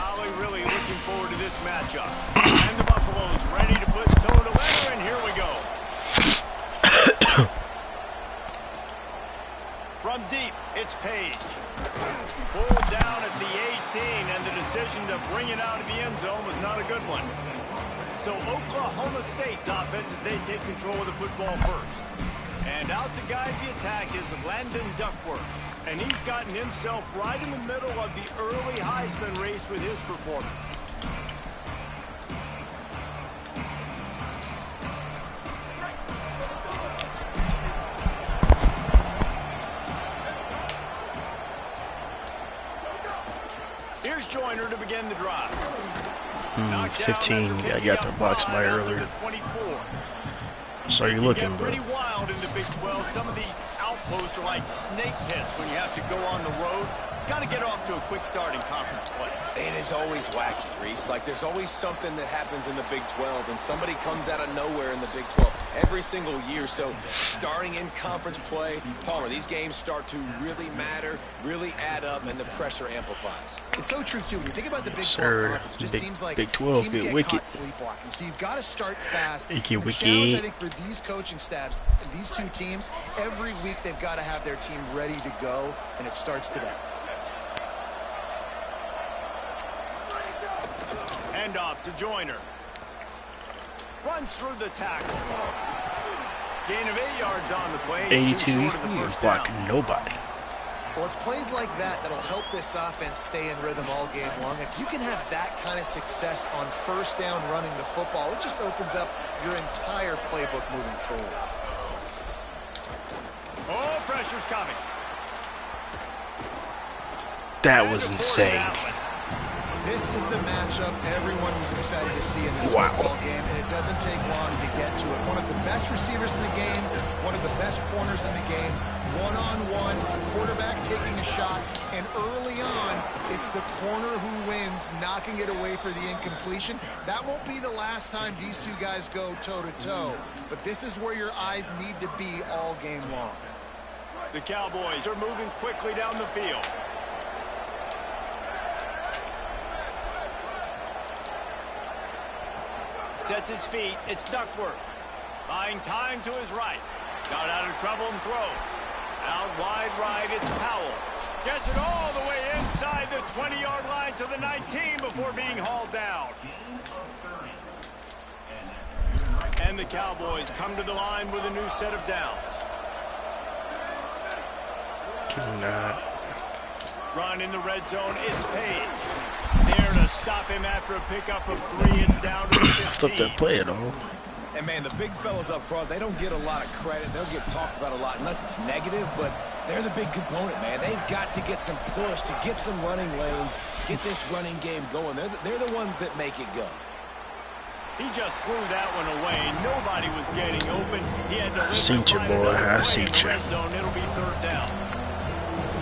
probably really looking forward to this matchup. And the Buffaloes ready to put toe to leather, and here we go. From deep, it's Page. Pulled down at the 18, and the decision to bring it out of the end zone was not a good one. So Oklahoma State's offense as they take control of the football first. And out to guide the attack is Landon Duckworth. And he's gotten himself right in the middle of the early Heisman race with his performance. Here's Joyner to begin the drive. 15. I got the box by earlier. So you're looking pretty wild in the Big 12. Some of these outposts are like snake pits when you have to go on the road. Got to get off to a quick start in conference play. It is always wacky, Reese. Like, there's always something that happens in the Big 12, and somebody comes out of nowhere in the Big 12 every single year. So, starting in conference play, Palmer, these games start to really matter, really add up, and the pressure amplifies. It's so true, too. When you think about the Big 12 conference, it just seems like Big 12 teams get wicked. caught sleepwalking. So, you've got to start fast. The challenge, I think, for these coaching staffs, these two teams, every week they've got to have their team ready to go, and it starts today. Hand off to Joyner. Runs through the tackle. Gain of 8 yards on the play. 82. He was blocking nobody. Well, it's plays like that that'll help this offense stay in rhythm all game long. If you can have that kind of success on first down running the football, it just opens up your entire playbook moving forward. Oh, pressure's coming. That was insane. This is the matchup everyone was excited to see in this football game, and it doesn't take long to get to it. One of the best receivers in the game, one of the best corners in the game, one-on-one, quarterback taking a shot, and early on, it's the corner who wins, knocking it away for the incompletion. That won't be the last time these two guys go toe-to-toe, but this is where your eyes need to be all game long. The Cowboys are moving quickly down the field. Sets his feet. It's Duckworth. Buying time to his right. Got out of trouble and throws. Out wide right, it's Powell. Gets it all the way inside the 20-yard line to the 19 before being hauled down. And the Cowboys come to the line with a new set of downs. Run in the red zone, it's Page. There to stop him after a pickup of 3. It's down to the 15. Flip that play at all. And, man, the big fellas up front, they don't get a lot of credit. They'll get talked about a lot unless it's negative, but they're the big component, man. They've got to get some push, to get some running lanes, get this running game going. They're the ones that make it go. He just threw that one away. Nobody was getting open. He had to seen you, boy. I seen you. Red zone. It'll be 3rd down.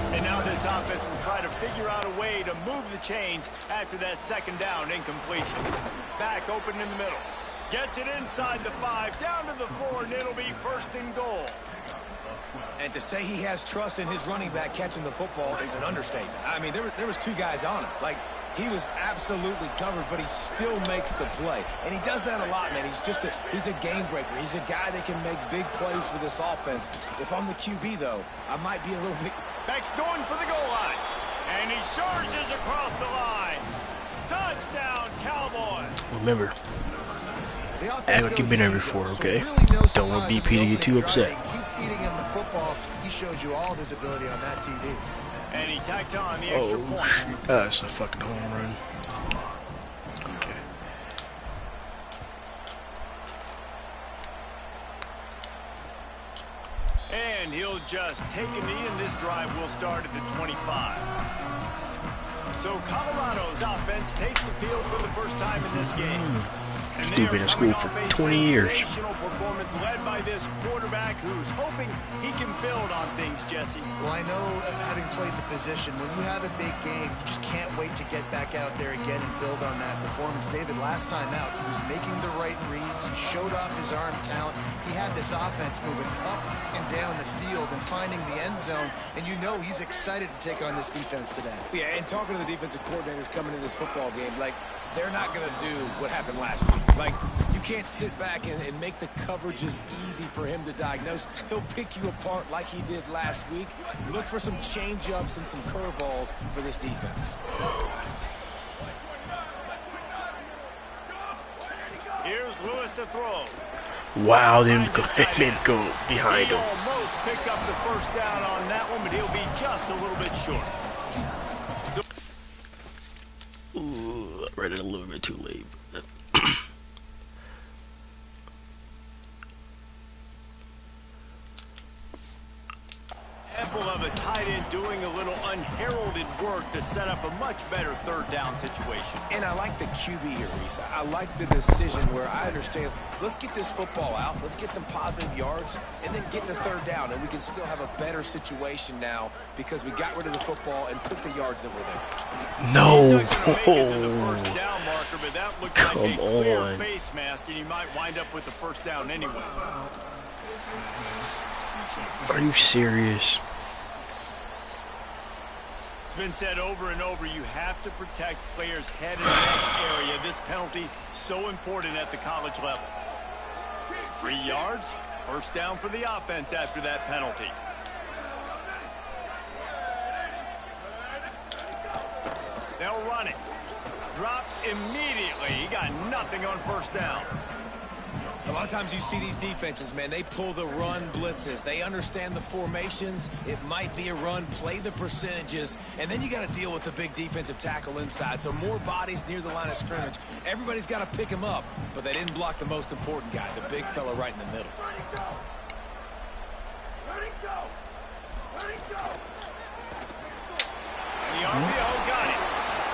And now this offense will try to figure out a way to move the chains after that 2nd down incompletion. Back open in the middle. Gets it inside the 5, down to the 4, and it'll be 1st and goal. And to say he has trust in his running back catching the football is an understatement. I mean, there was 2 guys on him. Like, he was absolutely covered, but he still makes the play. And he does that a lot, man. He's a game breaker. He's a guy that can make big plays for this offense. If I'm the QB, though, I might be a little bit... Beck's going for the goal line. And he surges across the line. Touchdown, Cowboys. Remember, act like you've been there before, okay? Don't want BP to get too upset. Keep feeding him the football. He showed you all of his ability on that TV. And he tacked on the extra point. That's a fucking home run. Okay. And he'll just take a knee, and this drive will start at the 25. So Colorado's offense takes the field for the first time in this game. He's been in school for 20 years. Sensational performance led by this quarterback who's hoping he can build on things, Jesse. Well, I know, having played the position, when you have a big game, you just can't wait to get back out there again and build on that performance. David, last time out, he was making the right reads. He showed off his arm talent. He had this offense moving up and down the field field and finding the end zone, and you know he's excited to take on this defense today. Yeah, and talking to the defensive coordinators coming into this football game, like, they're not going to do what happened last week. Like, you can't sit back and make the coverages easy for him to diagnose. He'll pick you apart like he did last week. Look for some change-ups and some curveballs for this defense. Here's Lewis to throw. Wow, they made him go behind He him. almost picked up the first down on that one, but he'll be just a little bit short. Ooh, I read it a little bit too late. Example of a tight end doing a little unheralded work to set up a much better third down situation. And I like the QB here, Reese. I like the decision where I understand, let's get this football out, let's get some positive yards, and then get to third down, and we can still have a better situation now because we got rid of the football and took the yards that were there. No. He's not going to make it to the first down marker, but that looked like a clear on. face mask, and he might wind up with the first down anyway. Are you serious? It's been said over and over, you have to protect players' head and neck area. This penalty so important at the college level. 3 yards, first down for the offense after that penalty. They'll run it. Drop immediately. He got nothing on first down. A lot of times you see these defenses, man, they pull the run blitzes. They understand the formations. It might be a run, play the percentages, and then you got to deal with the big defensive tackle inside. So more bodies near the line of scrimmage. Everybody's got to pick him up, but they didn't block the most important guy, the big fella right in the middle. And the RPO got it.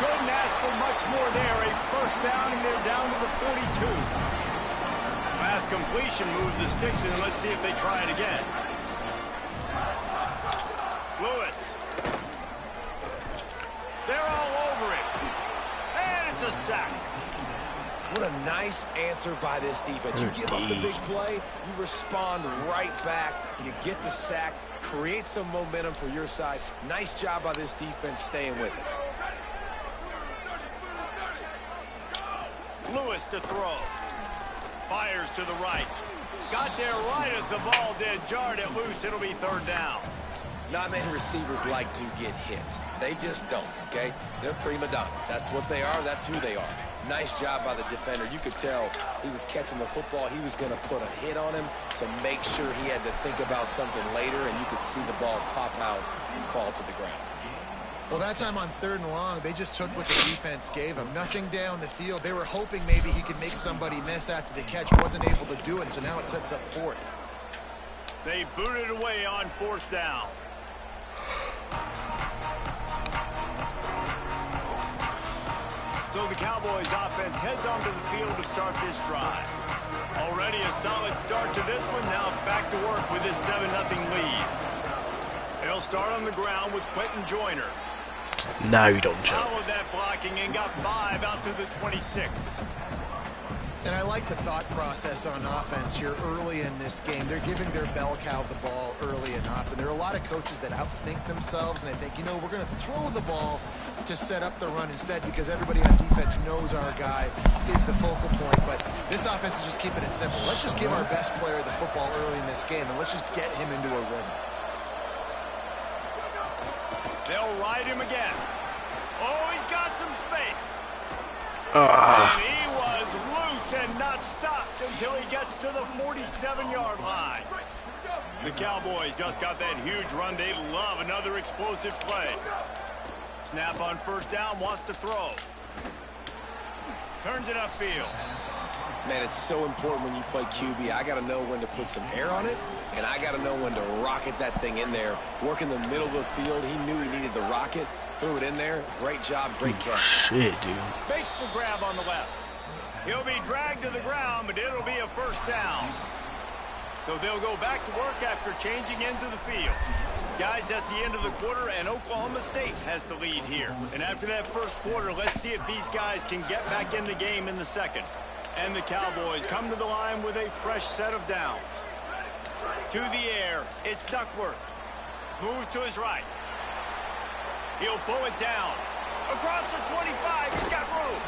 Couldn't ask for much more there. A first down, and they're down to the 42. Last completion moved the sticks, and let's see if they try it again. Lewis. They're all over it. And it's a sack. What a nice answer by this defense. You give up the big play, you respond right back, you get the sack, create some momentum for your side. Nice job by this defense staying with it. Lewis to throw. Fires to the right. Got there right as the ball did. Jarred it loose. It'll be third down. Not many receivers like to get hit. They just don't, okay? They're prima donnas. That's what they are. That's who they are. Nice job by the defender. You could tell he was catching the football. He was going to put a hit on him to make sure he had to think about something later, and you could see the ball pop out and fall to the ground. Well, that time on 3rd and long, they just took what the defense gave him. Nothing down the field. They were hoping maybe he could make somebody miss after the catch. Wasn't able to do it, so now it sets up 4th. They booted away on 4th down. So the Cowboys offense heads onto the field to start this drive. Already a solid start to this one. Now back to work with this 7-0 lead. They'll start on the ground with Quentin Joyner. Now you don't jump. Followed that blocking and got 5 out to the 26. And I like the thought process on offense here early in this game. They're giving their bell cow the ball early and often. There are a lot of coaches that outthink themselves, and they think, you know, we're going to throw the ball to set up the run instead because everybody on defense knows our guy is the focal point. But this offense is just keeping it simple. Let's just give our best player the football early in this game, and let's just get him into a rhythm. They'll ride him again. Oh, he's got some space. Ah. And he was loose and not stopped until he gets to the 47-yard line. The Cowboys just got that huge run. They love another explosive play. Snap on first down, wants to throw. Turns it upfield. Man, it's so important when you play QB. I got to know when to put some air on it, and I got to know when to rocket that thing in there. Work in the middle of the field. He knew he needed the rocket. Threw it in there. Great job. Great catch. Shit, dude. Makes the grab on the left. He'll be dragged to the ground, but it'll be a first down. So they'll go back to work after changing into the field. Guys, that's the end of the quarter, and Oklahoma State has the lead here. And after that first quarter, let's see if these guys can get back in the game in the second. And the Cowboys come to the line with a fresh set of downs. To the air, it's Duckworth. Move to his right. He'll pull it down. Across the 25, he's got room.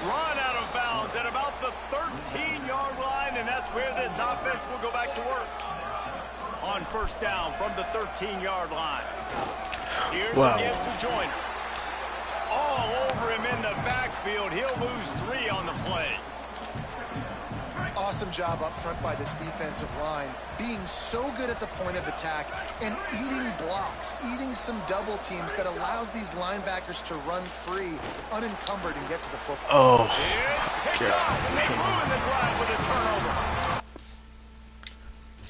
Run out of bounds at about the 13-yard line, and that's where this offense will go back to work. On first down from the 13-yard line. Here's again to Joyner. All over him in the backfield. He'll lose 3 on the play. Awesome job up front by this defensive line, being so good at the point of attack and eating blocks, eating some double teams that allows these linebackers to run free, unencumbered, and get to the football. Oh, it's picked off, and they ruin the drive with a turnover.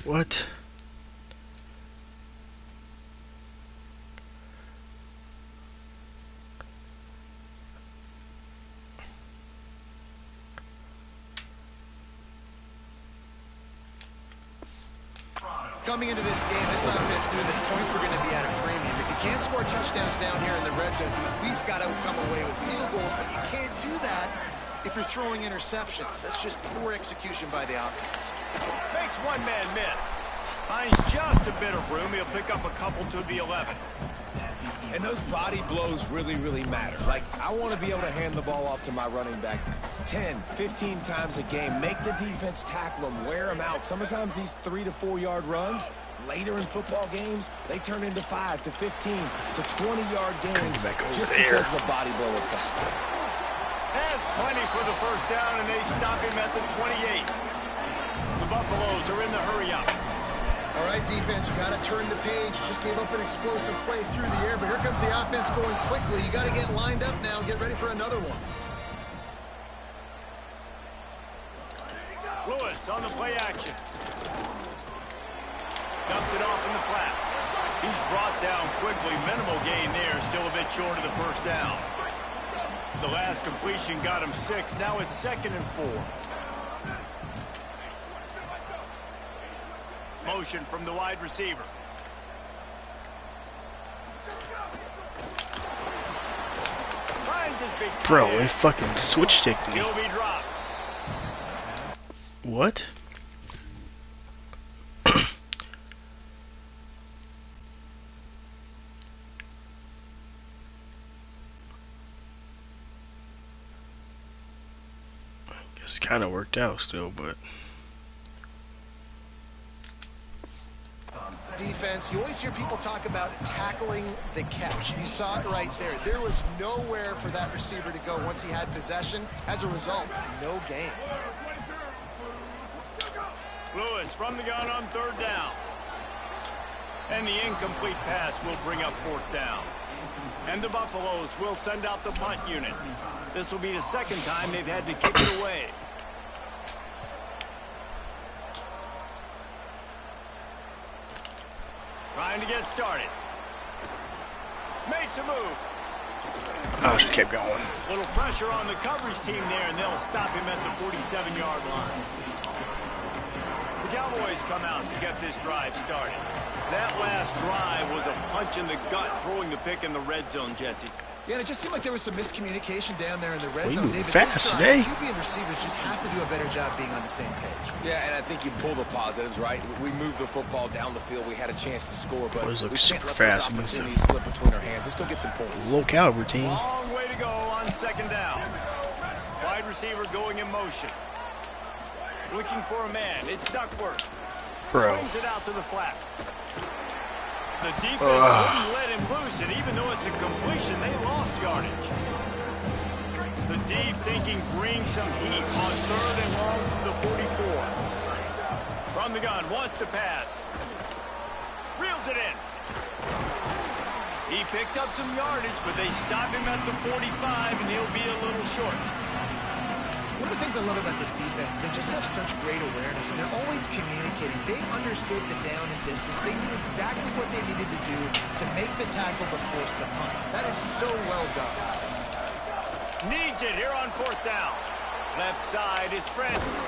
What? Coming into this game, this offense knew that points were going to be at a premium. If you can't score touchdowns down here in the red zone, you at least got to come away with field goals, but you can't do that if you're throwing interceptions. That's just poor execution by the offense. Makes one man miss. Finds just a bit of room. He'll pick up a couple to the 11. And those body blows really, really matter. Like, I want to be able to hand the ball off to my running back 10, 15 times a game. Make the defense tackle them, wear them out. Sometimes these 3 to 4 yard runs, later in football games, they turn into 5 to 15 to 20-yard gains just because of the body blow effect. Has plenty for the first down, and they stop him at the 28. The Buffaloes are in the hurry-up. All right, defense, you got to turn the page. Just gave up an explosive play through the air, but here comes the offense going quickly. You got to get lined up now and get ready for another one. Lewis on the play action. Dumps it off in the flats. He's brought down quickly. Minimal gain there. Still a bit short of the first down. The last completion got him 6. Now it's 2nd and 4. Motion from the wide receiver. Finds his big bro, they fucking switch-sticked me. He'll be dropped. What? I guess it kind of worked out still, but... Defense, you always hear people talk about tackling the catch. You saw it right there. There was nowhere for that receiver to go once he had possession. As a result, no gain. Lewis from the gun on 3rd down. And the incomplete pass will bring up 4th down. And the Buffaloes will send out the punt unit. This will be the 2nd time they've had to kick it away. Trying to get started. Makes a move. Oh, she kept going. Little pressure on the coverage team there, and they'll stop him at the 47-yard line. The Cowboys come out to get this drive started. That last drive was a punch in the gut, throwing the pick in the red zone, Jesse. Yeah, and it just seemed like there was some miscommunication down there in the red zone. David, fast today. QB and receivers just have to do a better job being on the same page. Yeah, and I think you pull the positives, right? We moved the football down the field. We had a chance to score, but we can't let those opportunities slip between our hands. Let's go get some points. Low caliber team. Long way to go on 2nd down. Wide receiver going in motion. Looking for a man. It's Duckworth. Bro. Swings it out to the flat. The defense wouldn't let him loose, and even though it's a completion, they lost yardage. The D thinking bring some heat on 3rd and long from the 44. From the gun, wants to pass. Reels it in. He picked up some yardage, but they stop him at the 45, and he'll be a little short. One of the things I love about this defense is they just have such great awareness, and they're always communicating. They understood the down and distance. They knew exactly what they needed to do to make the tackle to force the punt. That is so well done. Needs it here on 4th down. Left side is Francis.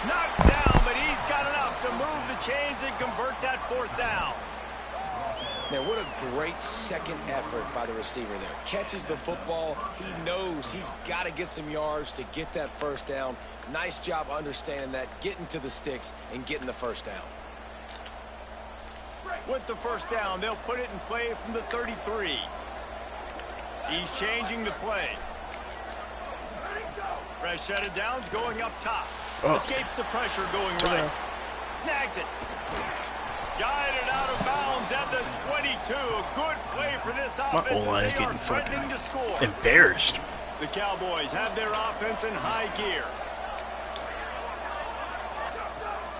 Knocked down, but he's got enough to move the chains and convert that 4th down. Man, what a great second effort by the receiver there. Catches the football. He knows he's got to get some yards to get that 1st down. Nice job understanding that, getting to the sticks and getting the 1st down. With the first down, they'll put it in play from the 33. He's changing the play. Fresh set of downs going up top. Escapes the pressure going right. Snags it. Guided out of bounds at the 22. A good play for this offense as they are threatening to score. Embarrassed. The Cowboys have their offense in high gear.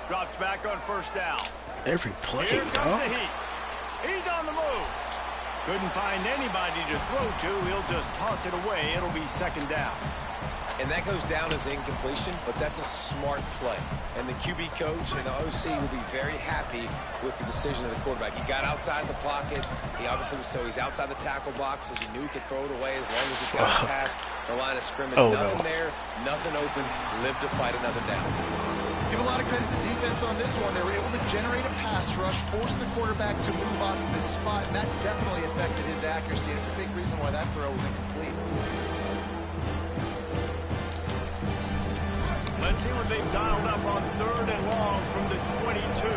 Drops back on first down. Every play, Here comes the heat. He's on the move. Couldn't find anybody to throw to. He'll just toss it away. It'll be second down. And that goes down as incompletion, but that's a smart play. And the QB coach and the OC will be very happy with the decision of the quarterback. He got outside the pocket. He obviously was he's outside the tackle box, as he knew he could throw it away as long as he got past the line of scrimmage. Nothing there, nothing open. Live to fight another down. Give a lot of credit to the defense on this one. They were able to generate a pass rush, force the quarterback to move off of his spot, and that definitely affected his accuracy. It's a big reason why that throw was incomplete. Let's see what they've dialed up on third and long from the 22.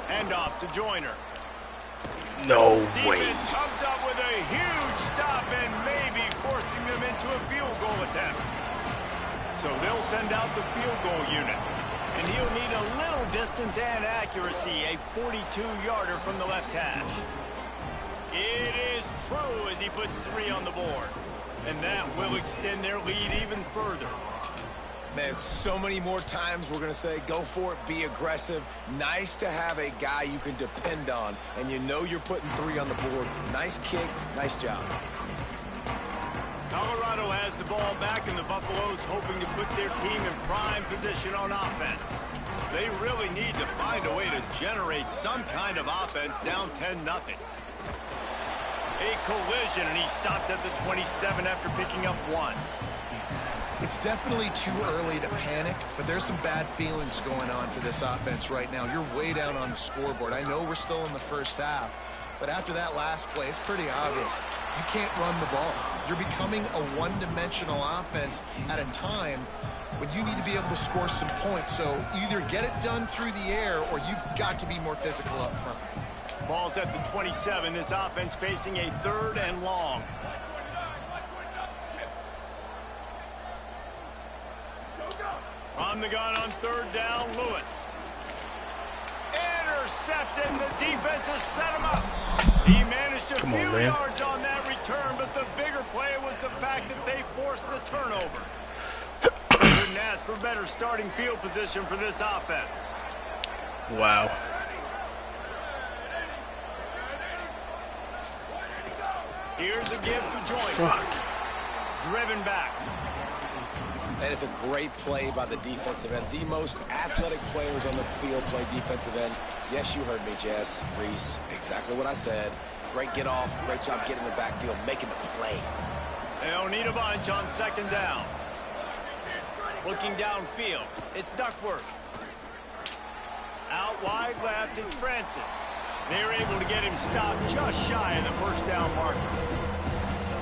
Handoff to Joyner. No way. Defense comes up with a huge stop and maybe forcing them into a field goal attempt. So they'll send out the field goal unit. And he'll need a little distance and accuracy, a 42-yarder from the left hash. It is true as he puts 3 on the board. And that will extend their lead even further. Man, so many more times we're going to say, go for it, be aggressive. Nice to have a guy you can depend on, and you know you're putting 3 on the board. Nice kick, nice job. Colorado has the ball back, and the Buffaloes hoping to put their team in prime position on offense. They really need to find a way to generate some kind of offense down 10-0. A collision, and he stopped at the 27 after picking up 1. It's definitely too early to panic, but there's some bad feelings going on for this offense right now. You're way down on the scoreboard. I know we're still in the first half, but after that last play, it's pretty obvious. You can't run the ball. You're becoming a one-dimensional offense at a time when you need to be able to score some points. So either get it done through the air or you've got to be more physical up front. Ball's at the 27. This offense facing a third and long. On the gun on third down, Lewis. Intercepted, and the defense has set him up. He managed a few yards on that return, but the bigger play was the fact that they forced the turnover. Couldn't ask for better starting field position for this offense. Wow. Here's a give to Joyner. Driven back. And it's a great play by the defensive end. The most athletic players on the field play defensive end. Yes, you heard me, Jess, Reese. Exactly what I said. Great get off. Great job getting in the backfield, making the play. They don't need a bunch on second down. Looking downfield, it's Duckworth. Out wide left, it's Francis. They're able to get him stopped just shy of the first down marker.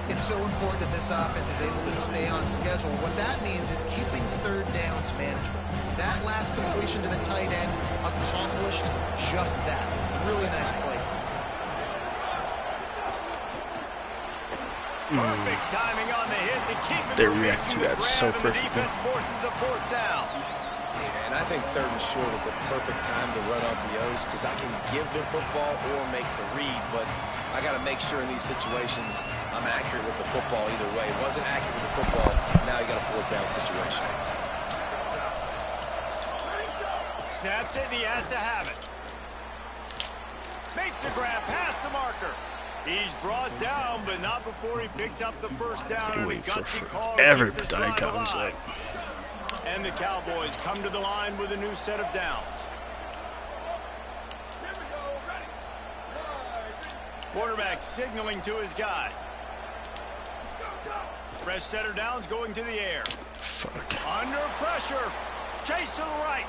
It's so important that this offense is able to stay on schedule. What that means is keeping third downs manageable. That last completion to the tight end accomplished just that. Really nice play. Perfect timing on the hit to keep it. They react to that so perfectly. The defense forces a fourth down. Yeah, and I think third and short is the perfect time to run RPOs because I can give the football or make the read, but I got to make sure in these situations I'm accurate with the football either way. Wasn't accurate with the football, now you got a fourth down situation. Snapped it, and he has to have it. Makes the grab past the marker. He's brought down, but not before he picks up the first down and a gutsy call. Every time comes up. And the Cowboys come to the line with a new set of downs. Quarterback signaling to his guys. Fresh setter downs going to the air. Under pressure. Chase to the right.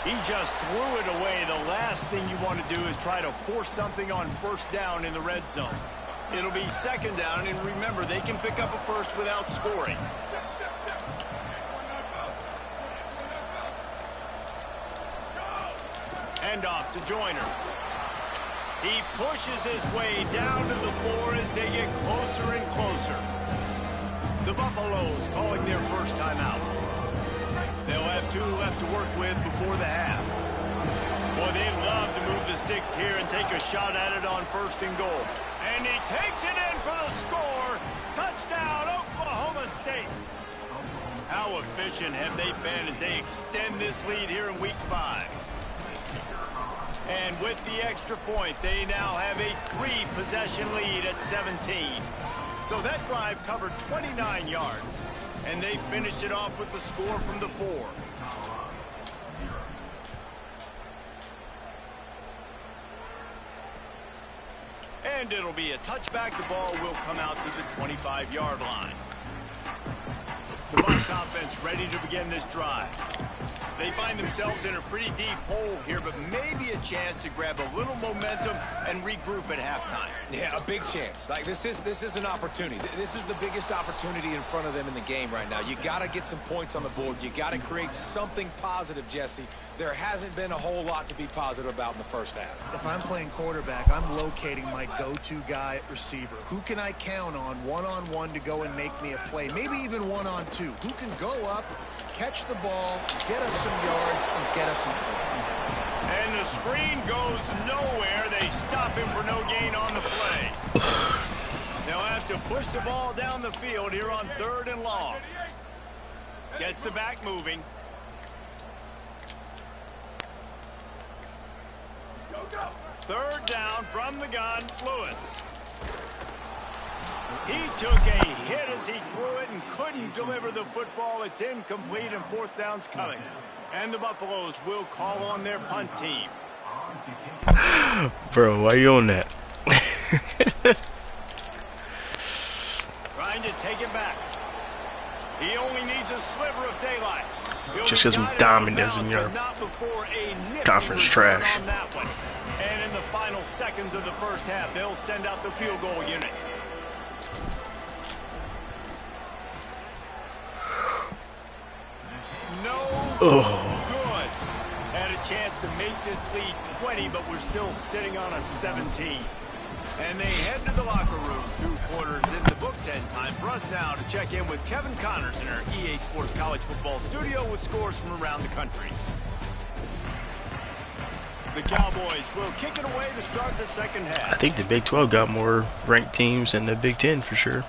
He just threw it away. The last thing you want to do is try to force something on first down in the red zone. It'll be second down, and remember, they can pick up a first without scoring. Handoff to Joyner. He pushes his way down to the 4 as they get closer and closer. The Buffaloes calling their first timeout. They'll have 2 left to work with before the half. Boy, they'd love to move the sticks here and take a shot at it on 1st and goal. And he takes it in for the score. Touchdown, Oklahoma State. How efficient have they been as they extend this lead here in week 5? And with the extra point, they now have a 3-possession lead at 17. So that drive covered 29 yards. And they finished it off with the score from the 4. And it'll be a touchback. The ball will come out to the 25-yard line. The Bucs offense ready to begin this drive. They find themselves in a pretty deep hole here, but maybe a chance to grab a little momentum and regroup at halftime. Yeah, a big chance. Like this is an opportunity. This is the biggest opportunity in front of them in the game right now. You got to get some points on the board. You got to create something positive, Jesse. There hasn't been a whole lot to be positive about in the first half. If I'm playing quarterback, I'm locating my go-to guy at receiver. Who can I count on one-on-one to go and make me a play? Maybe even one-on-two. Who can go up, catch the ball, get us some yards, and get us some points? And the screen goes nowhere. They stop him for no gain on the play. They'll have to push the ball down the field here on 3rd and long. Gets the back moving. Third down from the gun, Lewis. He took a hit as he threw it and couldn't deliver the football. It's incomplete and 4th down's coming. And the Buffaloes will call on their punt team. Bro, why you on that? Trying to take it back. He only needs a sliver of daylight. Just because I'm dominant in your conference trash. On that one. And in the final seconds of the first half, they'll send out the field goal unit. No good. Had a chance to make this lead 20, but we're still sitting on a 17. And they head to the locker room. 2 quarters in the books, and time for us now to check in with Kevin Connors in our EA Sports College Football studio with scores from around the country. The Cowboys will kick it away to start the second half. I think the Big 12 got more ranked teams than the Big 10 for sure.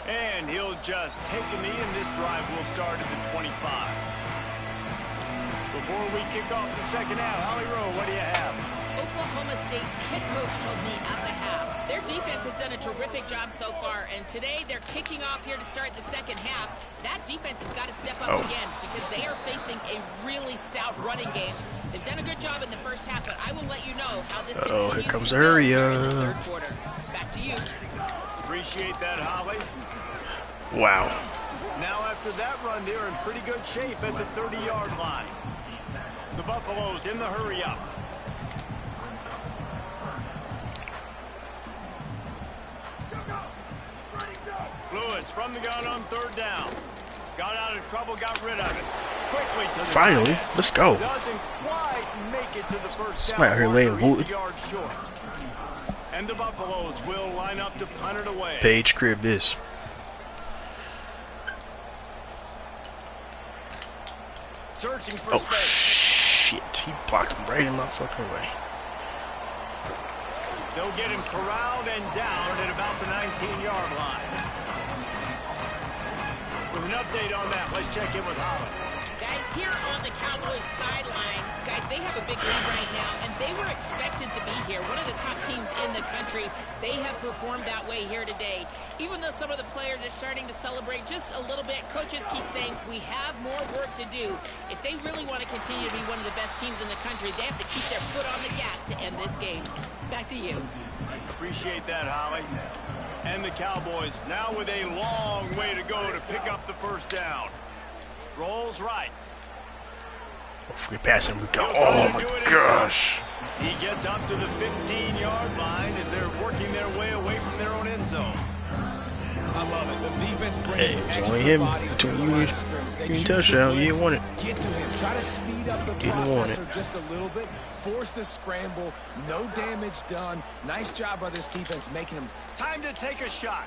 And he'll just take a knee, and this drive will start at the 25. Before we kick off the second half, Holly Rowe, what do you have? Oklahoma State's head coach told me at the half their defense has done a terrific job so far, and today they're kicking off here to start the second half. That defense has got to step up again because they are facing a really stout running game. They've done a good job in the first half, but I will let you know how this continues here comes to build Area. in the third quarter. Back to you. Appreciate that, Holly. Wow. Now after that run, they're in pretty good shape at the 30-yard line. The Buffaloes in the hurry-up. Lewis from the gun on 3rd down. Got out of trouble, got rid of it. Quickly to the Finally, end. let's go. Doesn't quite make it to the first Somebody out here down. laying wood. Yards short. And the Buffaloes will line up to punt it away. Page crib this. Searching for Oh space. shit! He blocked him right in my fucking way. They'll get him corralled and down at about the 19-yard line. With an update on that, let's check in with Holly. Guys, here on the Cowboys sideline, guys, they have a big lead right now, and they were expected to be here. One of the top teams in the country. They have performed that way here today. Even though some of the players are starting to celebrate just a little bit, coaches keep saying, we have more work to do. If they really want to continue to be one of the best teams in the country, they have to keep their foot on the gas to end this game. Back to you. Appreciate that, Holly. And the Cowboys now with a long way to go to pick up the first down. Rolls right. If we pass him, we go. Oh my gosh. He gets up to the 15-yard line as they're working their way away from their own end zone. I love it. The defense brings Hey, it's extra only him bodies to between the you line and of scrimmage. They green choose touchdown. the You didn't blitz, want it. Get to him. Try to speed up the Didn't want it. processor just a little bit. Force the scramble. No damage done. Nice job by this defense making him. Time to take a shot.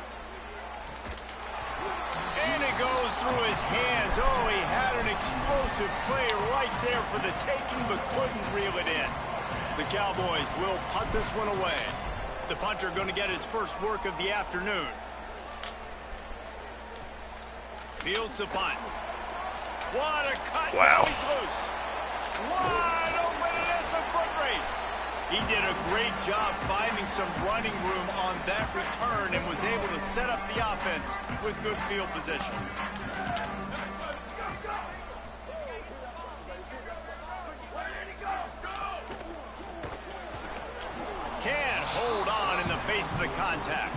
And it goes through his hands. Oh, he had an explosive play right there for the taking, but couldn't reel it in. The Cowboys will punt this one away. The punter going to get his first work of the afternoon. Fields the punt. What a cut. Wow. Now he's loose. Wide open, and it's a foot race. He did a great job finding some running room on that return and was able to set up the offense with good field position. Can't hold on in the face of the contact.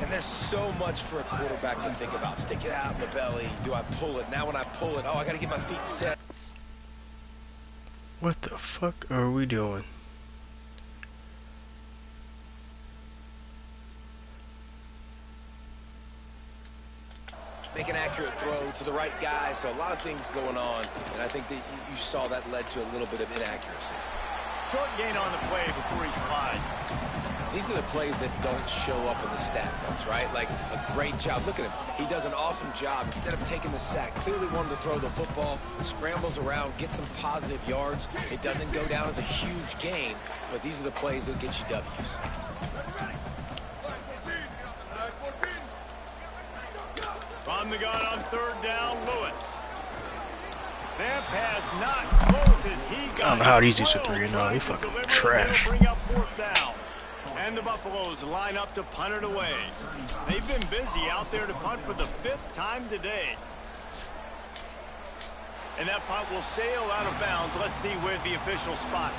And there's so much for a quarterback to think about. Stick it out in the belly. Do I pull it? Now when I pull it, oh, I got to get my feet set. What the fuck are we doing? Make an accurate throw to the right guy. So a lot of things going on. And I think that you saw that led to a little bit of inaccuracy. Short gain on the play before he slides. These are the plays that don't show up in the stat books, right? Like a great job. Look at him. He does an awesome job. Instead of taking the sack, clearly wanted to throw the football, scrambles around, get some positive yards. It doesn't go down as a huge gain, but these are the plays that get you W's. From the gun on third down, Lewis. That pass not close as he got. I don't know how these are 3 and 0. They fucking trash. Bring up fourth down. And the Buffaloes line up to punt it away. They've been busy out there to punt for the 5th time today. And that punt will sail out of bounds. Let's see where the official spot.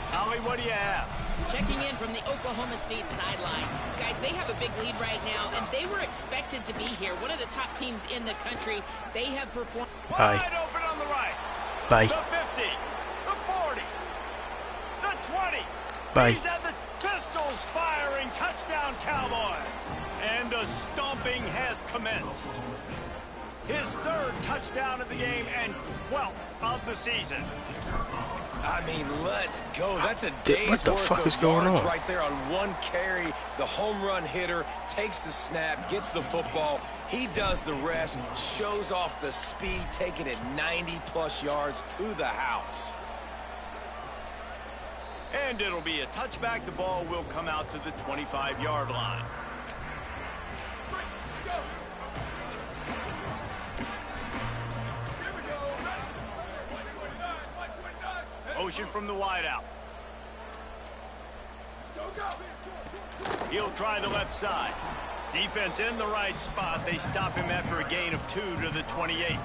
Holly, what do you have? Checking in from the Oklahoma State sideline. Guys, they have a big lead right now, and they were expected to be here. One of the top teams in the country. They have performed. Bye. Wide open on the right. Bye. The 50. The 40. The 20. Bye. He's at the pistols firing. Touchdown, Cowboys. And the stomping has commenced. His 3rd touchdown of the game and 12th of the season. I mean, let's go. That's a day's What the worth fuck of is going yards on? right there on one carry. The home run hitter takes the snap, gets the football. He does the rest, shows off the speed, taking it 90-plus yards to the house. And it'll be a touchback. The ball will come out to the 25-yard line. Motion from the wideout. He'll try the left side. Defense in the right spot. They stop him after a gain of 2 to the 28.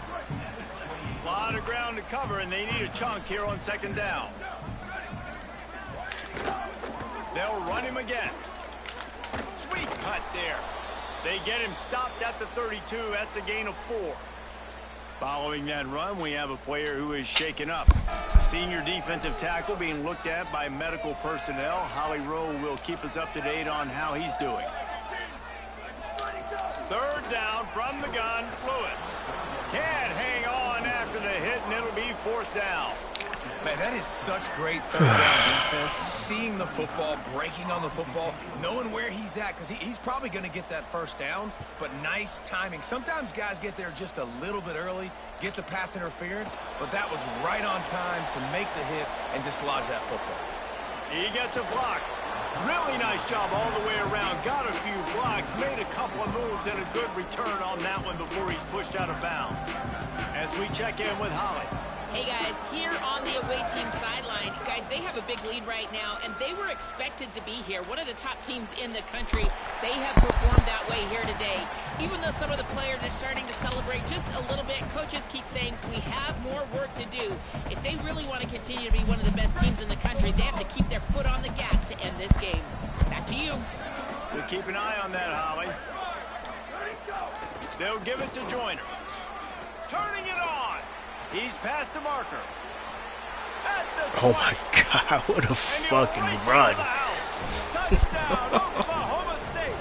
A lot of ground to cover, and they need a chunk here on 2nd down. They'll run him again. Sweet cut there. They get him stopped at the 32. That's a gain of 4. Following that run, we have a player who is shaken up. The senior defensive tackle being looked at by medical personnel. Holly Rowe will keep us up to date on how he's doing. 3rd down from the gun, Lewis. Can't hang on after the hit, and it'll be 4th down. Man, that is such great 3rd down defense. Seeing the football, breaking on the football, knowing where he's at, because he's probably going to get that 1st down, but nice timing. Sometimes guys get there just a little bit early, get the pass interference, but that was right on time to make the hit and dislodge that football. He gets a block. Really nice job all the way around. Got a few blocks, made a couple of moves, and a good return on that one before he's pushed out of bounds. As we check in with Holly. Hey, guys, here on the away team sideline, guys, they have a big lead right now, and they were expected to be here. One of the top teams in the country. They have performed that way here today. Even though some of the players are starting to celebrate just a little bit, coaches keep saying we have more work to do. If they really want to continue to be one of the best teams in the country, they have to keep their foot on the gas to end this game. Back to you. We'll keep an eye on that, Holly. They'll give it to Joyner. Turning it on. He's past the marker. Oh my god, what a fucking run. Touchdown, Oklahoma State.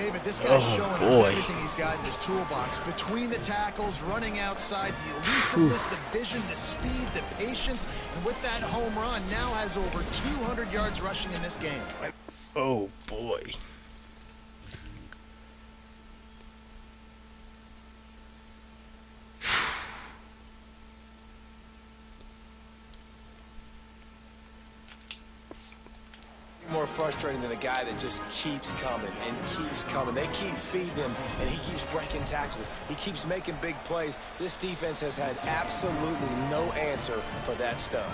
David, this guy's showing us boy. everything he's got in his toolbox. Between the tackles, running outside, the elusiveness, the vision, the speed, the patience, and with that home run, now has over 200 yards rushing in this game. Oh, boy. More frustrating than a guy that just keeps coming and keeps coming. They keep feeding him, and he keeps breaking tackles. He keeps making big plays. This defense has had absolutely no answer for that stud.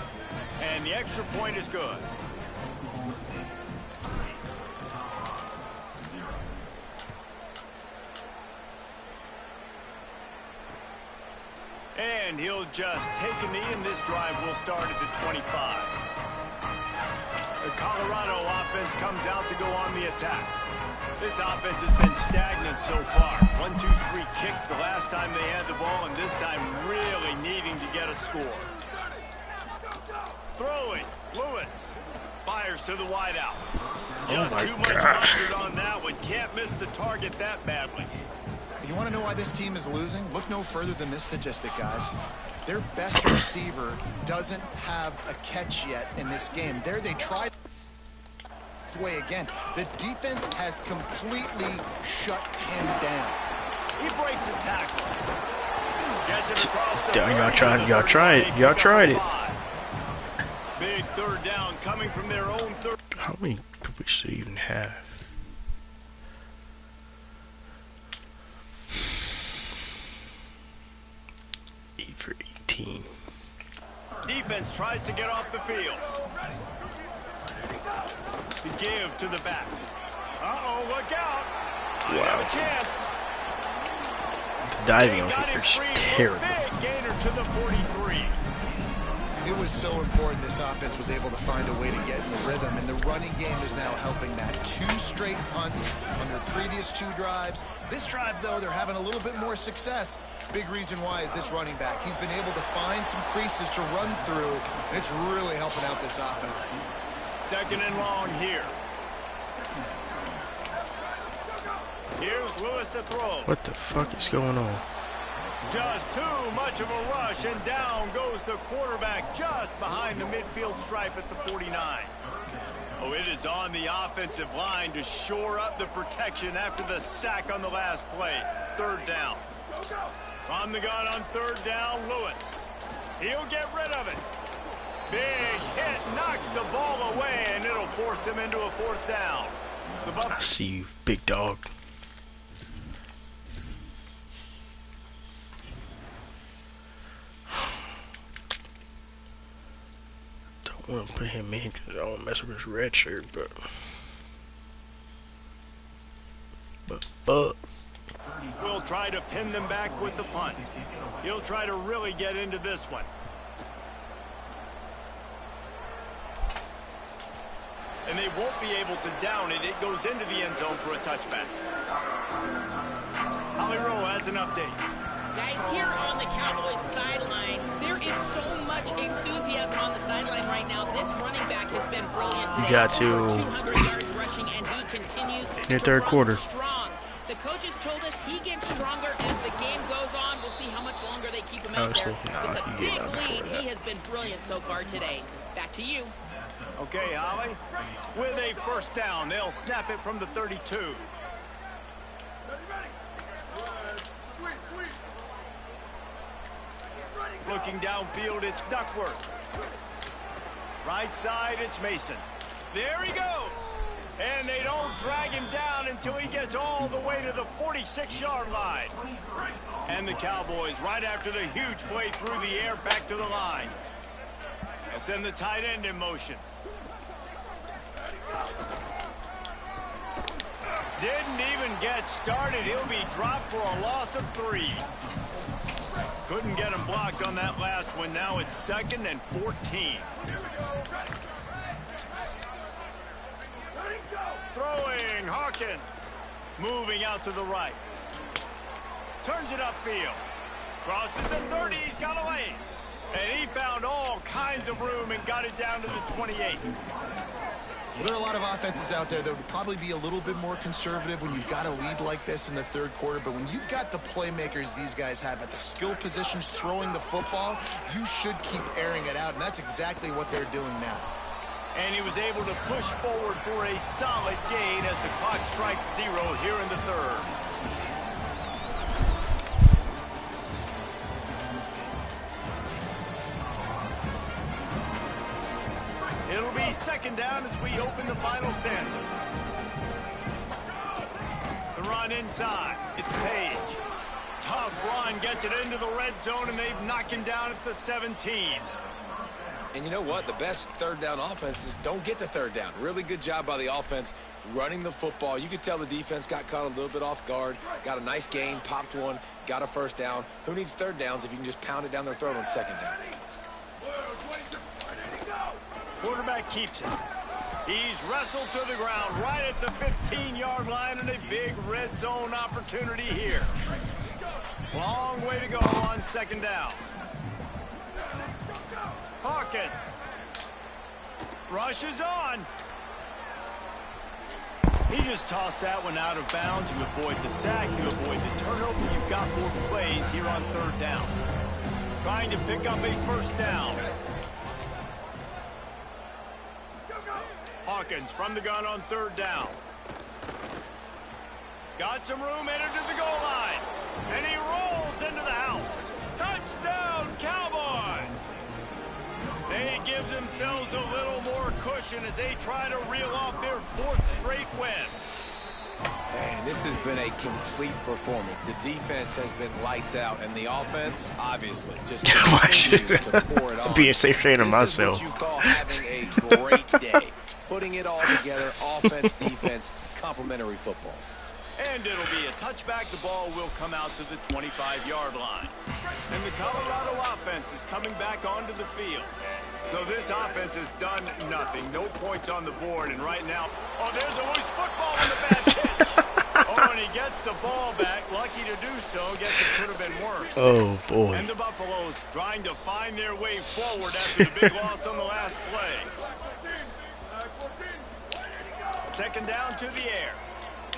And the extra point is good. And he'll just take a knee, and this drive will start at the 25. The Colorado offense comes out to go on the attack. This offense has been stagnant so far. 1-2-3 kick the last time they had the ball, and this time really needing to get a score. Throwing, Lewis fires to the wideout. Just too much mustard on that one. Can't miss the target that badly. You want to know why this team is losing? Look no further than this statistic, guys. Their best receiver doesn't have a catch yet in this game. There they tried way again. The defense has completely shut him down. He breaks a tackle. Gets it across the Y'all tried it. Big third down coming from their own third. How many completions should he even have? For 18. Defense tries to get off the field. The give to the back. Uh-oh, look out. I have a chance. Diving over here is terrible. Big gainer to the 43. It was so important this offense was able to find a way to get in the rhythm, and the running game is now helping that. 2 straight punts on their previous 2 drives. This drive, though, they're having a little bit more success. Big reason why is this running back. He's been able to find some creases to run through, and it's really helping out this offense. Second and long here. Here's Lewis to throw. What the fuck is going on? Just too much of a rush, and down goes the quarterback just behind the midfield stripe at the 49. Oh, it is on the offensive line to shore up the protection after the sack on the last play. Third down. On the gun on third down, Lewis. He'll get rid of it. Big hit, knocks the ball away, and it'll force him into a fourth down. I see you, big dog. Don't want to put him in because I don't want to mess with his red shirt, but we'll try to pin them back with the punt. He'll try to really get into this one. And they won't be able to down it. It goes into the end zone for a touchback. Holly Rowe has an update. Guys, here on the Cowboys sideline, there is so much enthusiasm on the sideline right now. This running back has been brilliant today. You got to 200 yards rushing, and he continues in the third quarter. Strong. The coaches told us he gets stronger as the game goes on. We'll see how much longer they keep him out there. With a big lead, he has been brilliant so far today. Back to you. Okay, Holly. With a first down, they'll snap it from the 32. Looking downfield, it's Duckworth. Right side, it's Mason. There he goes. And they don't drag him down until he gets all the way to the 46-yard line. And the Cowboys, right after the huge play through the air, back to the line. And send the tight end in motion. Didn't even get started. He'll be dropped for a loss of 3. Couldn't get him blocked on that last one. Now it's 2nd and 14. Throwing, Hawkins. Moving out to the right. Turns it upfield. Crosses the 30. He's got a lane. And he found all kinds of room and got it down to the 28. There are a lot of offenses out there that would probably be a little bit more conservative when you've got a lead like this in the third quarter, but when you've got the playmakers these guys have at the skill positions throwing the football, you should keep airing it out, and that's exactly what they're doing now. And he was able to push forward for a solid gain as the clock strikes 0 here in the third. It'll be second down as we open the final stanza. The run inside. It's Page. Tough run, gets it into the red zone, and they've knocked him down at the 17. And you know what? The best third down offenses don't get to third down. Really good job by the offense running the football. You could tell the defense got caught a little bit off guard, got a nice gain, popped one, got a first down. Who needs third downs if you can just pound it down their throat on second down? Quarterback keeps it. He's wrestled to the ground right at the 15-yard line, and a big red zone opportunity here. Long way to go on second down. Hawkins rushes on. He just tossed that one out of bounds. You avoid the sack, you avoid the turnover. You've got more plays here on third down. Trying to pick up a first down. Hawkins from the gun on third down. Got some room, entered to the goal line. And he rolls into the house. Touchdown, Cowboys! They give themselves a little more cushion as they try to reel off their 4th straight win. Man, this has been a complete performance. The defense has been lights out, and the offense, obviously, just continues to pour it on. Be a safe trainer myself. This is what you call having a great day. Putting it all together, offense, defense, complementary football. And it'll be a touchback. The ball will come out to the 25-yard line. And the Colorado offense is coming back onto the field. So this offense has done nothing. No points on the board. And right now, oh, there's always football on the bad pitch. Oh, and he gets the ball back. Lucky to do so. Guess it could have been worse. Oh, boy. And the Buffaloes trying to find their way forward after the big loss on the last play. Second down to the air.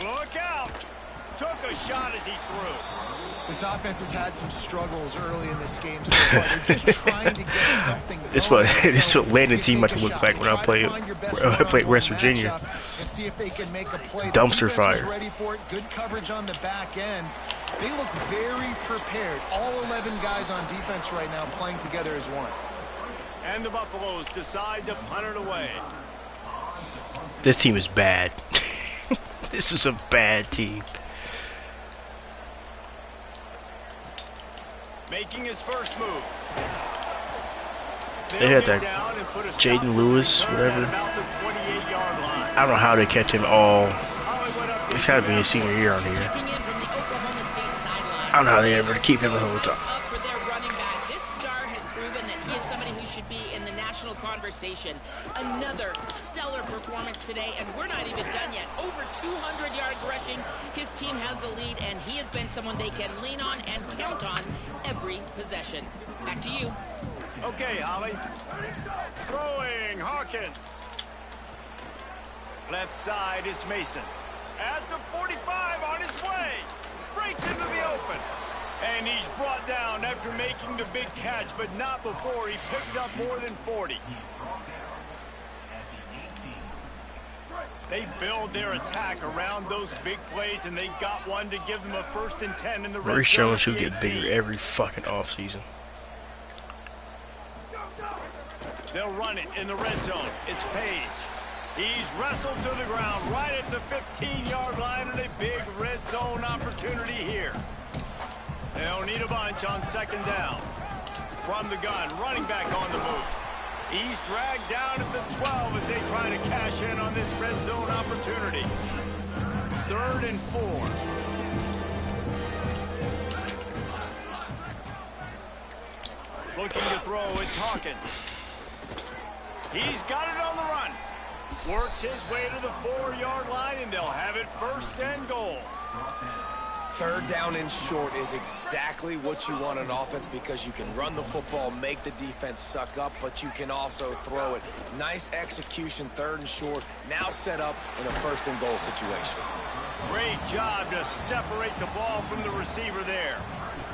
Look out! Took a shot as he threw. This offense has had some struggles early in this game so far. They're just trying to get something going. This is what Landon team might look like when I played West Virginia. And see if they can make a play. Dumpster fire. Ready for it. Good coverage on the back end. They look very prepared. All 11 guys on defense right now playing together as one. And the Buffaloes decide to punt it away. This team is bad. This is a bad team. Making his first move. They had that Jaden Lewis, whatever. I don't know how they kept him all. It's got to be his senior year on here. I don't know how they ever keep him the whole time. This star has proven that he is somebody who should be in the national conversation. Another stellar performance today, and we're not even done yet. Over 200 yards rushing. His team has the lead, and he has been someone they can lean on and count on every possession. Back to you. Okay, Holly. Throwing, Hawkins. Left side is Mason. At the 45 on his way. Breaks into the open. And he's brought down after making the big catch, but not before he picks up more than 40. They build their attack around those big plays, and they got one to give them a 1st and 10 in the red zone. Maurice Jones should get bigger every fucking offseason. They'll run it in the red zone. It's Page. He's wrestled to the ground right at the 15-yard line, and a big red zone opportunity here. They'll need a bunch on second down. From the gun, running back on the move. He's dragged down at the 12 as they try to cash in on this red zone opportunity. 3rd and 4. Looking to throw, it's Hawkins. He's got it on the run. Works his way to the 4-yard line, and they'll have it 1st and goal. Third down and short is exactly what you want on offense because you can run the football, make the defense suck up, but you can also throw it. Nice execution, third and short, now set up in a first and goal situation. Great job to separate the ball from the receiver there.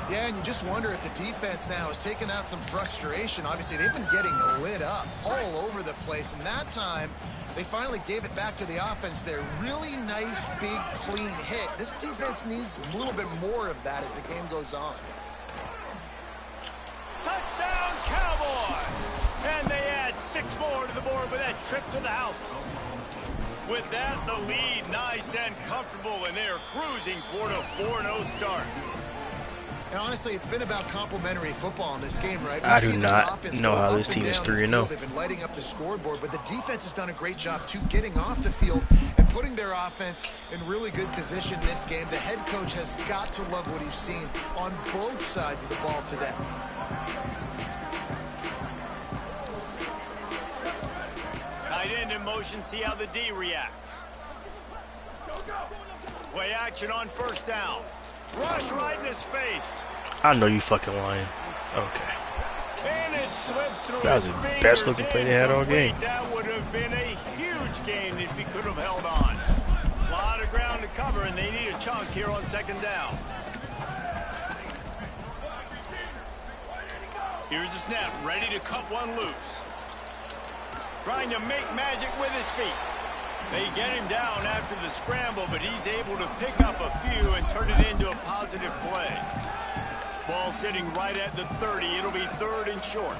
Yeah, and you just wonder if the defense now has taken out some frustration. Obviously, they've been getting lit up all over the place, and that time they finally gave it back to the offense there. Really nice, big, clean hit. This defense needs a little bit more of that as the game goes on. Touchdown, Cowboys! And they add 6 more to the board with that trip to the house. With that, the lead nice and comfortable, and they're cruising toward a 4-0 start. And honestly, it's been about complementary football in this game, right? I do not know how this team is 3-0. They've been lighting up the scoreboard, but the defense has done a great job, too, getting off the field and putting their offense in really good position in this game. The head coach has got to love what he's seen on both sides of the ball today. Tight end in motion, see how the D reacts. Play action on first down. Rush right in his face. I know you fucking lying. Okay. And it slips through That was his the fingers. best looking play they had all game. That would have been a huge gain if he could have held on. A lot of ground to cover, and they need a chunk here on second down. Here's the snap, ready to cut one loose. Trying to make magic with his feet. They get him down after the scramble, but he's able to pick up a few and turn it into a positive play. Ball sitting right at the 30. It'll be third and short.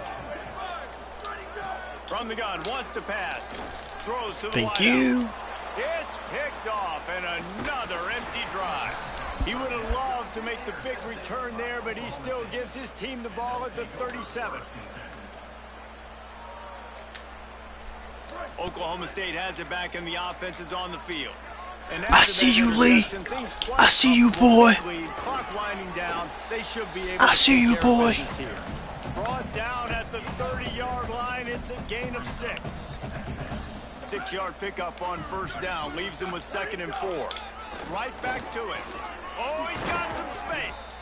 From the gun, wants to pass. Throws to the Thank you. It's picked off, and another empty drive. He would have loved to make the big return there, but he still gives his team the ball at the 37. Oklahoma State has it back, and the offense is on the field. And I see you, Lee. I see you, boy. Clock winding down. They should be able I to see take you, care of boy. business here. Brought down at the 30-yard line. It's a gain of 6. 6-yard pickup on first down. Leaves him with 2nd and 4. Right back to it. Oh, he's got some space.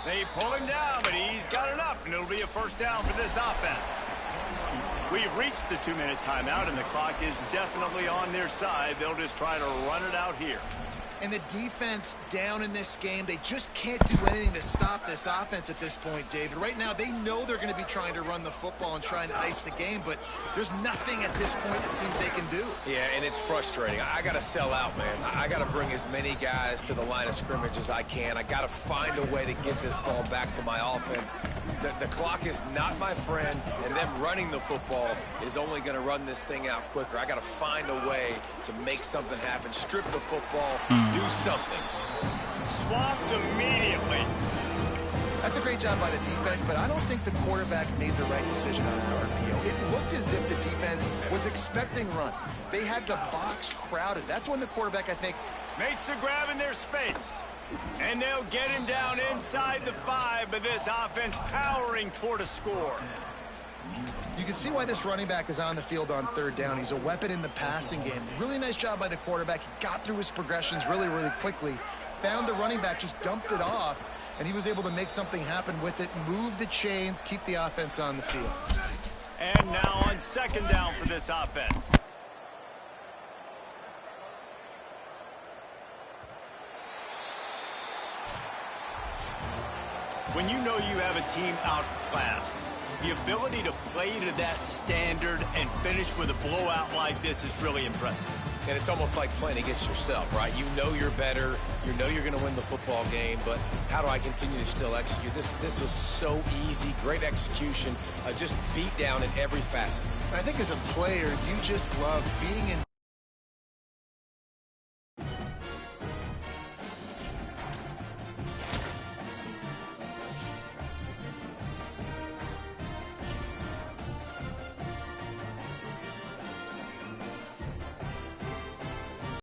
They pull him down, but he's got enough, and it'll be a first down for this offense. We've reached the 2-minute timeout, and the clock is definitely on their side. They'll just try to run it out here. And the defense down in this game, they just can't do anything to stop this offense at this point, David. Right now, they know they're going to be trying to run the football and trying to ice the game, but there's nothing at this point it seems they can do. Yeah, and it's frustrating. I got to sell out, man. I got to bring as many guys to the line of scrimmage as I can. I got to find a way to get this ball back to my offense. The clock is not my friend, and them running the football is only going to run this thing out quicker. I got to find a way to make something happen, strip the football, do something. Swamped immediately. That's a great job by the defense, but I don't think the quarterback made the right decision on an RPO. It looked as if the defense was expecting run. They had the box crowded. That's when the quarterback, I think, Makes the grab in their space. And they'll get him down inside the 5, but this offense powering toward a score. you can see why this running back is on the field on third down. He's a weapon in the passing game. Really nice job by the quarterback. He got through his progressions really, really quickly. Found the running back, just dumped it off, and he was able to make something happen with it, move the chains, keep the offense on the field. And now on second down for this offense. When you know you have a team outclassed, the ability to play to that standard and finish with a blowout like this is really impressive. And it's almost like playing against yourself, right? You know you're better. You know you're going to win the football game, but how do I continue to still execute? This was so easy. Great execution. Just beat down in every facet. I think as a player, you just love being in